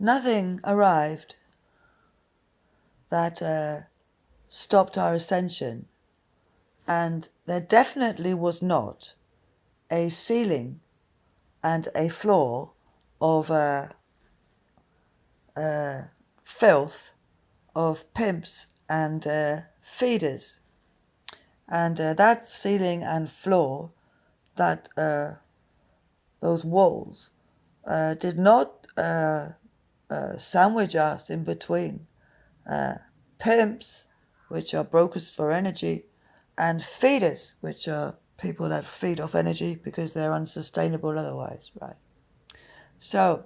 nothing arrived that stopped our ascension, and there definitely was not a ceiling and a floor of filth, of pimps and feeders. And that ceiling and floor, that those walls, did not sandwich us in between pimps, which are brokers for energy, and feeders, which are people that feed off energy because they're unsustainable otherwise, right? So,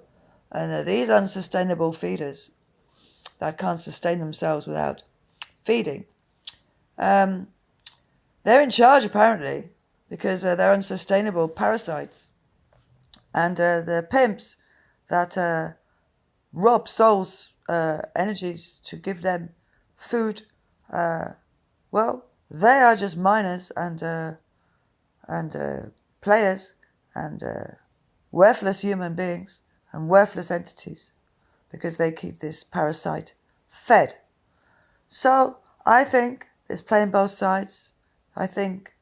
and these unsustainable feeders that can't sustain themselves without feeding, they're in charge apparently because they're unsustainable parasites. And the pimps that rob souls' energies to give them food, well, they are just miners and players and worthless human beings and worthless entities because they keep this parasite fed. So I think it's playing both sides. I think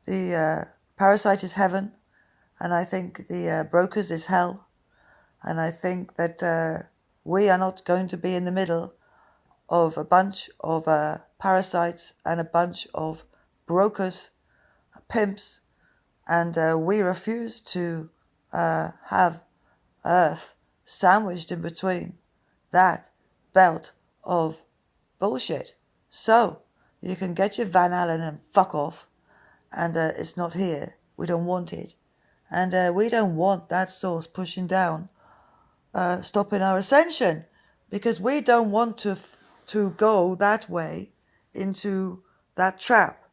the parasite is heaven, and I think the brokers is hell, and I think that we are not going to be in the middle of a bunch of parasites and a bunch of brokers, pimps, and we refuse to have Earth sandwiched in between that belt of bullshit. So you can get your Van Allen and fuck off, and it's not here. We don't want it, and we don't want that source pushing down, stopping our ascension, because we don't want to go that way into that trap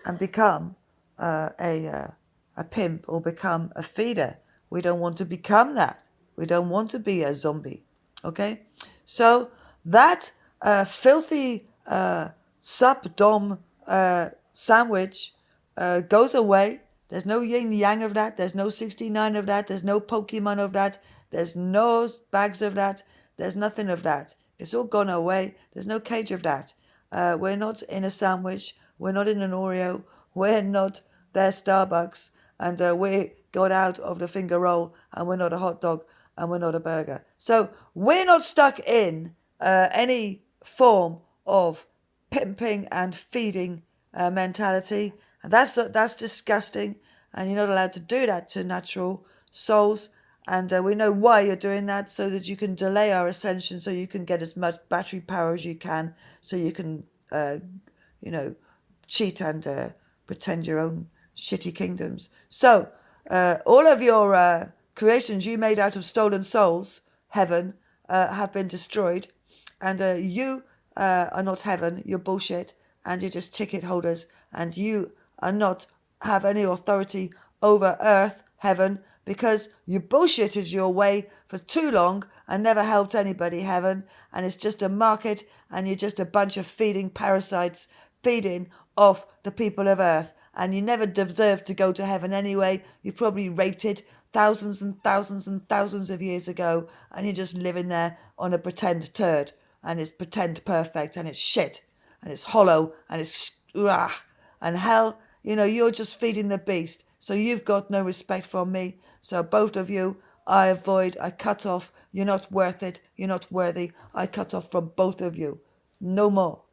and become a pimp or become a feeder. We don't want to become that. We don't want to be a zombie. Okay? So that filthy sub-dom sandwich goes away. There's no yin yang of that. There's no 69 of that. There's no Pokemon of that. There's no bags of that. There's nothing of that. It's all gone away. There's no cage of that. We're not in a sandwich. We're not in an Oreo. We're not their Starbucks. And we got out of the finger roll, and we're not a hot dog, and we're not a burger. So we're not stuck in any form of pimping and feeding mentality. And that's disgusting. And you're not allowed to do that to natural souls. And we know why you're doing that, so that you can delay our ascension, so you can get as much battery power as you can, so you can, cheat and pretend your own shitty kingdoms. So, all of your creations you made out of stolen souls, heaven, have been destroyed. And you are not heaven, you're bullshit, and you're just ticket holders, and you are not have any authority over earth, heaven, because you bullshitted your way for too long and never helped anybody, heaven, and it's just a market, and you're just a bunch of feeding parasites feeding off the people of earth, and you never deserved to go to heaven anyway. You probably raped it thousands and thousands and thousands of years ago, and you're just living there on a pretend turd, and it's pretend perfect, and it's shit, and it's hollow, and it's and hell, you're just feeding the beast. So you've got no respect from me. So both of you, I avoid, I cut off. You're not worth it. You're not worthy. I cut off from both of you. No more.